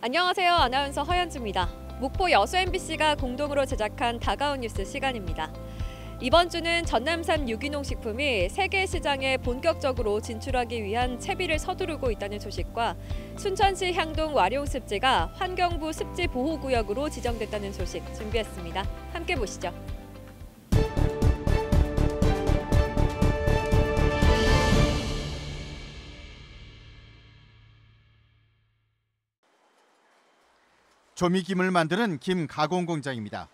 안녕하세요. 아나운서 허연주입니다. 목포 여수 MBC가 공동으로 제작한 다가온 뉴스 시간입니다. 이번 주는 전남산 유기농 식품이 세계 시장에 본격적으로 진출하기 위한 채비를 서두르고 있다는 소식과 순천시 향동 와룡습지가 환경부 습지 보호구역으로 지정됐다는 소식 준비했습니다. 함께 보시죠. 조미김을 만드는 김 가공 공장입니다.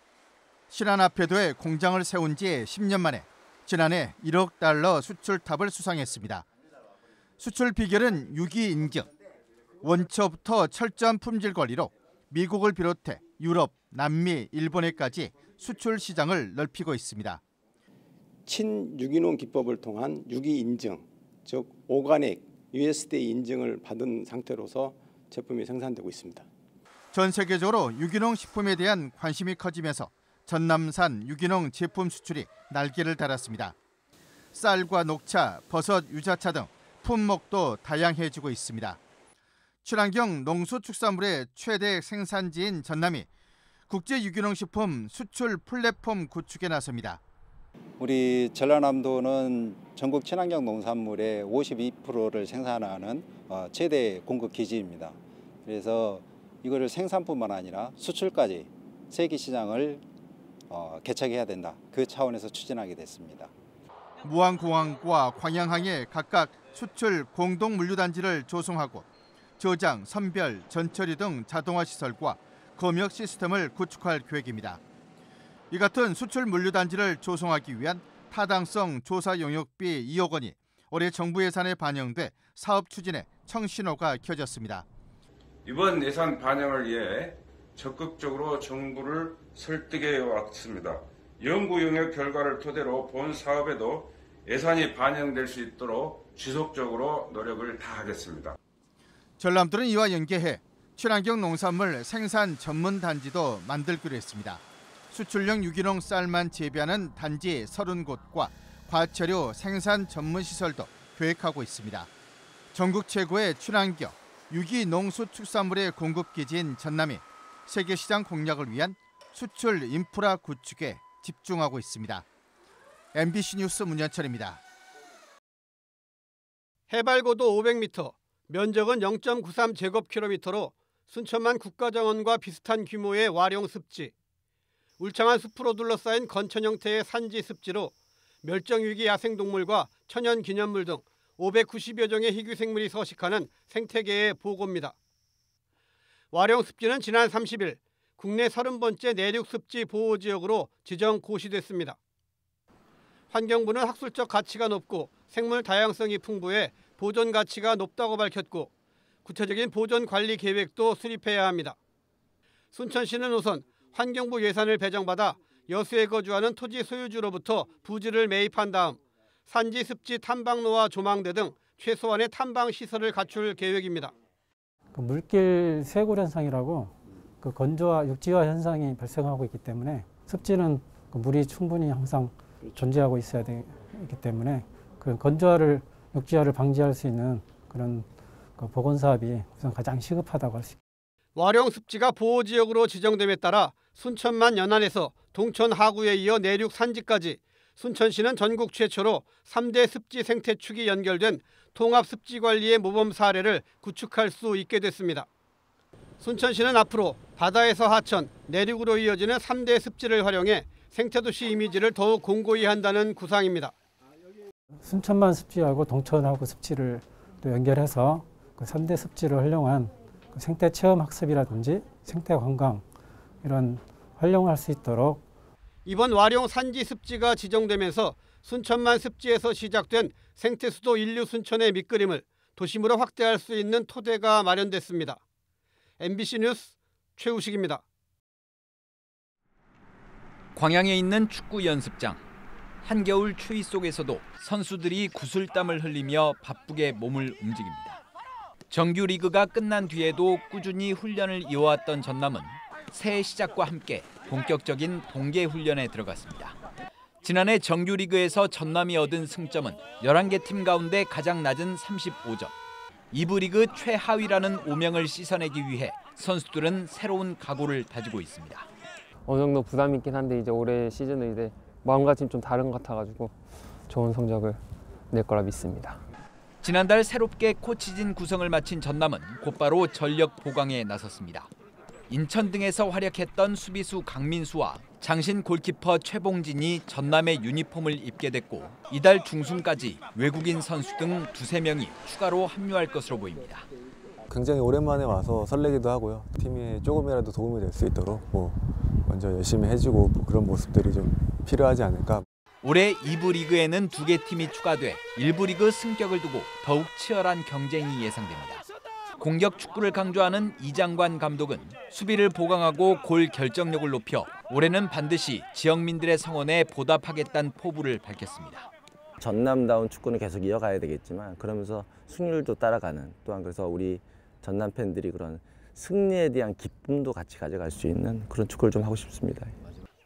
신안 앞에도에 공장을 세운 지 10년 만에 지난해 1억 달러 수출탑을 수상했습니다. 수출 비결은 유기 인증. 원초부터 철저한 품질 관리로 미국을 비롯해 유럽, 남미, 일본에까지 수출 시장을 넓히고 있습니다. 친유기농 기법을 통한 유기 인증, 즉 오가닉 USDA 인증을 받은 상태로서 제품이 생산되고 있습니다. 전 세계적으로 유기농 식품에 대한 관심이 커지면서 전남산 유기농 제품 수출이 날개를 달았습니다. 쌀과 녹차, 버섯, 유자차 등 품목도 다양해지고 있습니다. 친환경 농수축산물의 최대 생산지인 전남이 국제 유기농 식품 수출 플랫폼 구축에 나섭니다. 우리 전라남도는 전국 친환경 농산물의 52%를 생산하는 최대 공급 기지입니다. 그래서 이거를 생산뿐만 아니라 수출까지 세계 시장을 개척해야 된다. 그 차원에서 추진하게 됐습니다. 무안공항과 광양항에 각각 수출 공동 물류단지를 조성하고 저장, 선별, 전처리 등 자동화 시설과 검역 시스템을 구축할 계획입니다. 이 같은 수출 물류단지를 조성하기 위한 타당성 조사 용역비 2억 원이 올해 정부 예산에 반영돼 사업 추진에 청신호가 켜졌습니다. 이번 예산 반영을 위해 적극적으로 정부를 설득해 왔습니다. 연구 영역 결과를 토대로 본 사업에도 예산이 반영될 수 있도록 지속적으로 노력을 다하겠습니다. 전남도는 이와 연계해 친환경 농산물 생산 전문 단지도 만들기로 했습니다. 수출용 유기농 쌀만 재배하는 단지 30곳과 과체류 생산 전문 시설도 계획하고 있습니다. 전국 최고의 친환경 유기농수축산물의 공급기지인 전남이 세계시장 공략을 위한 수출 인프라 구축에 집중하고 있습니다. MBC 뉴스 문현철입니다. 해발고도 500m, 면적은 0.93제곱킬로미터로 순천만 국가정원과 비슷한 규모의 와룡습지, 울창한 숲으로 둘러싸인 건천 형태의 산지 습지로 멸종위기 야생동물과 천연기념물 등 590여 종의 희귀생물이 서식하는 생태계의 보고입니다. 와룡습지는 지난 30일 국내 30번째 내륙습지 보호지역으로 지정 고시됐습니다. 환경부는 학술적 가치가 높고 생물 다양성이 풍부해 보존 가치가 높다고 밝혔고 구체적인 보존 관리 계획도 수립해야 합니다. 순천시는 우선 환경부 예산을 배정받아 여수에 거주하는 토지 소유주로부터 부지를 매입한 다음 산지 습지 탐방로와 조망대 등 최소한의 탐방 시설을 갖출 계획입니다. 물길 쇄골 현상이라고 건조와 육지화 현상이 발생하고 있기 때문에 습지는 물이 충분히 항상 존재하고 있어야 되기 때문에 그 건조화를 육지화를 방지할 수 있는 그런 보건 사업이 우선 가장 시급하다고 할 수 있습니다. 와룡습지가 보호지역으로 지정됨에 따라 순천만 연안에서 동천 하구에 이어 내륙 산지까지 순천시는 전국 최초로 3대 습지 생태축이 연결된 통합습지관리의 모범 사례를 구축할 수 있게 됐습니다. 순천시는 앞으로 바다에서 하천, 내륙으로 이어지는 3대 습지를 활용해 생태도시 이미지를 더욱 공고히 한다는 구상입니다. 순천만 습지하고 동천하구 습지를 또 연결해서 그 3대 습지를 활용한 생태체험 학습이라든지 생태관광 이런 활용할 수 있도록 이번 와룡 산지 습지가 지정되면서 순천만 습지에서 시작된 생태수도 인류 순천의 밑그림을 도심으로 확대할 수 있는 토대가 마련됐습니다. MBC 뉴스 최우식입니다. 광양에 있는 축구 연습장. 한겨울 추위 속에서도 선수들이 구슬땀을 흘리며 바쁘게 몸을 움직입니다. 정규 리그가 끝난 뒤에도 꾸준히 훈련을 이어왔던 전남은 새해 시작과 함께 본격적인 동계 훈련에 들어갔습니다. 지난해 정규리그에서 전남이 얻은 승점은 11개 팀 가운데 가장 낮은 35점. 2부 리그 최하위라는 오명을 씻어내기 위해 선수들은 새로운 각오를 다지고 있습니다. 어느 정도 부담이 있긴 한데 이제 올해 시즌은 이제 마음가짐이 좀 다른 것 같아가지고 좋은 성적을 낼 거라 믿습니다. 지난달 새롭게 코치진 구성을 마친 전남은 곧바로 전력 보강에 나섰습니다. 인천 등에서 활약했던 수비수 강민수와 장신 골키퍼 최봉진이 전남의 유니폼을 입게 됐고 이달 중순까지 외국인 선수 등 2~3명이 추가로 합류할 것으로 보입니다. 굉장히 오랜만에 와서 설레기도 하고요. 팀에 조금이라도 도움이 될 수 있도록 먼저 열심히 해주고 그런 모습들이 좀 필요하지 않을까. 올해 2부 리그에는 2개 팀이 추가돼 1부 리그 승격을 두고 더욱 치열한 경쟁이 예상됩니다. 공격 축구를 강조하는 이장관 감독은 수비를 보강하고 골 결정력을 높여 올해는 반드시 지역민들의 성원에 보답하겠다는 포부를 밝혔습니다. 전남다운 축구는 계속 이어가야 되겠지만 그러면서 승률도 따라가는, 또한 그래서 우리 전남 팬들이 그런 승리에 대한 기쁨도 같이 가져갈 수 있는 그런 축구를 좀 하고 싶습니다.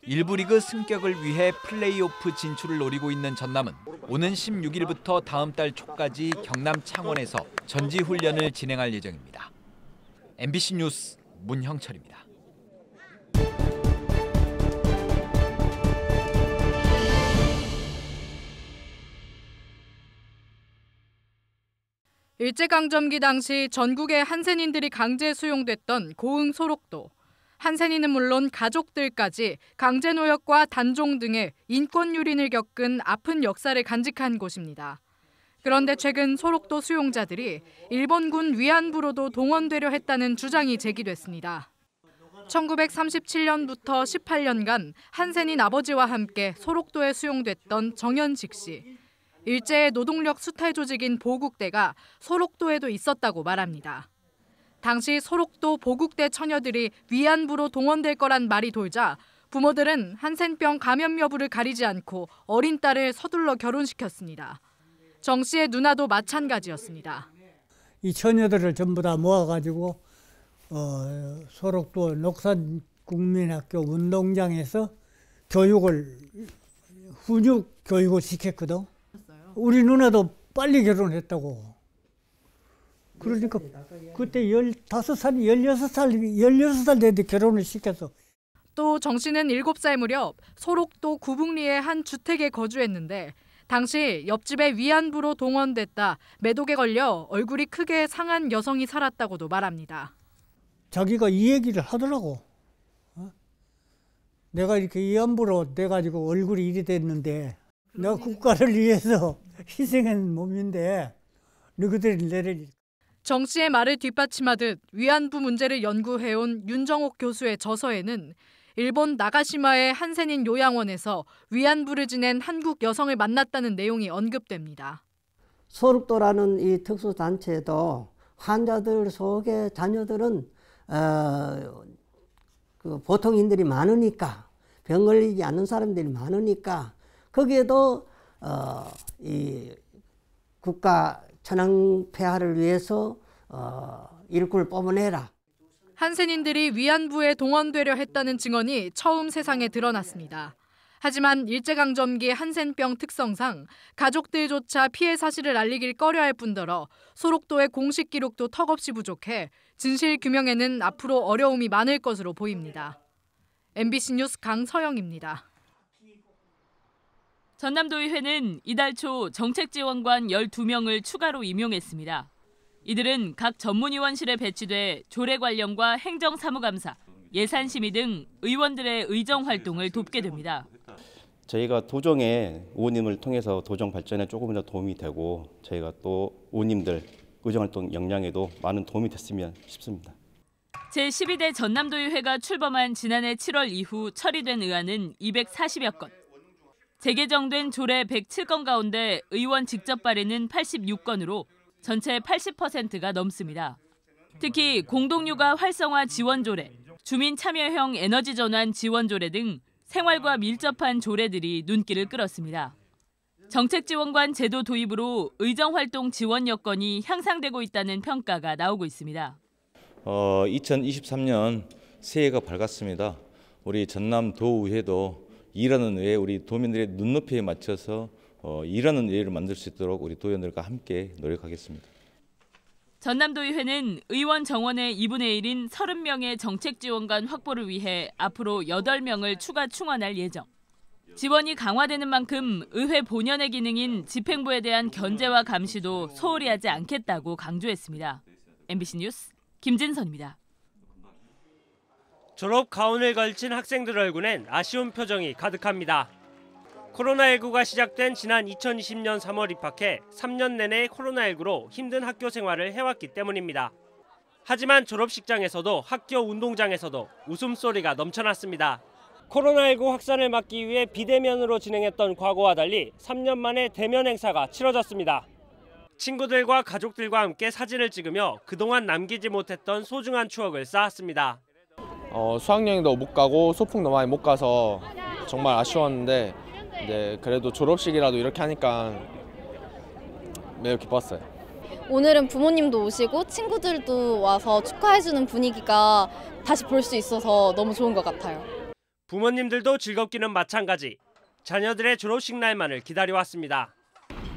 1부 리그 승격을 위해 플레이오프 진출을 노리고 있는 전남은 오는 16일부터 다음 달 초까지 경남 창원에서 전지훈련을 진행할 예정입니다. MBC 뉴스 문형철입니다. 일제강점기 당시 전국의 한센인들이 강제 수용됐던 고흥 소록도. 한센인은 물론 가족들까지 강제노역과 단종 등의 인권 유린을 겪은 아픈 역사를 간직한 곳입니다. 그런데 최근 소록도 수용자들이 일본군 위안부로도 동원되려 했다는 주장이 제기됐습니다. 1937년부터 18년간 한센인 아버지와 함께 소록도에 수용됐던 정현식 씨. 일제의 노동력 수탈 조직인 보국대가 소록도에도 있었다고 말합니다. 당시 소록도 보국대 처녀들이 위안부로 동원될 거란 말이 돌자 부모들은 한센병 감염 여부를 가리지 않고 어린 딸을 서둘러 결혼시켰습니다. 정 씨의 누나도 마찬가지였습니다. 이 처녀들을 전부 다 모아가지고 소록도 녹산국민학교 운동장에서 훈육 교육을 시켰거든. 우리 누나도 빨리 결혼했다고. 그러니까 그때 15살, 16살 됐는데 결혼을 시켰어. 또 정 씨는 7살 무렵 소록도 구북리의 한 주택에 거주했는데 당시 옆집에 위안부로 동원됐다 매독에 걸려 얼굴이 크게 상한 여성이 살았다고도 말합니다. 자기가 이 얘기를 하더라고. 내가 이렇게 위안부로 돼가지고 얼굴이 이리 됐는데 내가 국가를 위해서 희생한 몸인데 너희들이 내를. 정 씨의 말을 뒷받침하듯 위안부 문제를 연구해온 윤정옥 교수의 저서에는 일본 나가시마의 한센인 요양원에서 위안부를 지낸 한국 여성을 만났다는 내용이 언급됩니다. 소록도라는 이 특수단체도 환자들 속에 자녀들은 그 보통인들이 많으니까, 병 걸리지 않는 사람들이 많으니까 거기에도 이 국가 천황 폐하를 위해서 일꾼을 뽑아내라. 한센인들이 위안부에 동원되려 했다는 증언이 처음 세상에 드러났습니다. 하지만 일제강점기 한센병 특성상 가족들조차 피해 사실을 알리길 꺼려할 뿐더러 소록도의 공식 기록도 턱없이 부족해 진실 규명에는 앞으로 어려움이 많을 것으로 보입니다. MBC 뉴스 강서영입니다. 전남도의회는 이달 초 정책지원관 12명을 추가로 임용했습니다. 이들은 각 전문위원실에 배치돼 조례 관련과 행정사무감사, 예산심의 등 의원들의 의정 활동을 돕게 됩니다. 저희가 도정에 의원님을 통해서 도정 발전에 조금이라도 도움이 되고 저희가 또 의원님들 의정활동 역량에도 많은 도움이 됐으면 싶습니다. 제12대 전남도의회가 출범한 지난해 7월 이후 처리된 의안은 240여 건. 재개정된 조례 107건 가운데 의원 직접 발의는 86건으로 전체 80%가 넘습니다. 특히 공동육아 활성화 지원 조례, 주민 참여형 에너지 전환 지원 조례 등 생활과 밀접한 조례들이 눈길을 끌었습니다. 정책지원관 제도 도입으로 의정활동 지원 여건이 향상되고 있다는 평가가 나오고 있습니다. 2023년 새해가 밝았습니다. 우리 전남도의회도 일하는 의회, 우리 도민들의 눈높이에 맞춰서 일하는 의회를 만들 수 있도록 우리 도의원들과 함께 노력하겠습니다. 전남도의회는 의원 정원의 2분의 1인 30명의 정책 지원관 확보를 위해 앞으로 8명을 추가 충원할 예정. 지원이 강화되는 만큼 의회 본연의 기능인 집행부에 대한 견제와 감시도 소홀히 하지 않겠다고 강조했습니다. MBC 뉴스 김진선입니다. 졸업 가운을 걸친 학생들 얼굴엔 아쉬운 표정이 가득합니다. 코로나19가 시작된 지난 2020년 3월 입학해 3년 내내 코로나19로 힘든 학교 생활을 해왔기 때문입니다. 하지만 졸업식장에서도 학교 운동장에서도 웃음소리가 넘쳐났습니다. 코로나19 확산을 막기 위해 비대면으로 진행했던 과거와 달리 3년 만에 대면 행사가 치러졌습니다. 친구들과 가족들과 함께 사진을 찍으며 그동안 남기지 못했던 소중한 추억을 쌓았습니다. 수학여행도 못 가고 소풍도 많이 못 가서 정말 아쉬웠는데 이제 그래도 졸업식이라도 이렇게 하니까 매우 기뻤어요. 오늘은 부모님도 오시고 친구들도 와서 축하해주는 분위기가 다시 볼 수 있어서 너무 좋은 것 같아요. 부모님들도 즐겁기는 마찬가지. 자녀들의 졸업식 날만을 기다려왔습니다.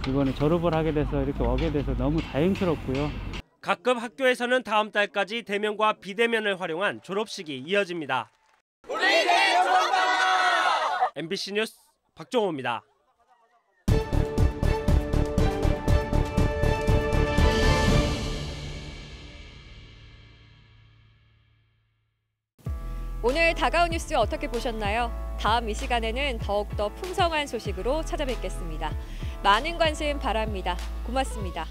이번에 졸업을 하게 돼서 이렇게 오게 돼서 너무 다행스럽고요. 각급 학교에서는 다음 달까지 대면과 비대면을 활용한 졸업식이 이어집니다. MBC 뉴스 박종호입니다. 오늘 다가온 뉴스 어떻게 보셨나요? 다음 이 시간에는 더욱더 풍성한 소식으로 찾아뵙겠습니다. 많은 관심 바랍니다. 고맙습니다.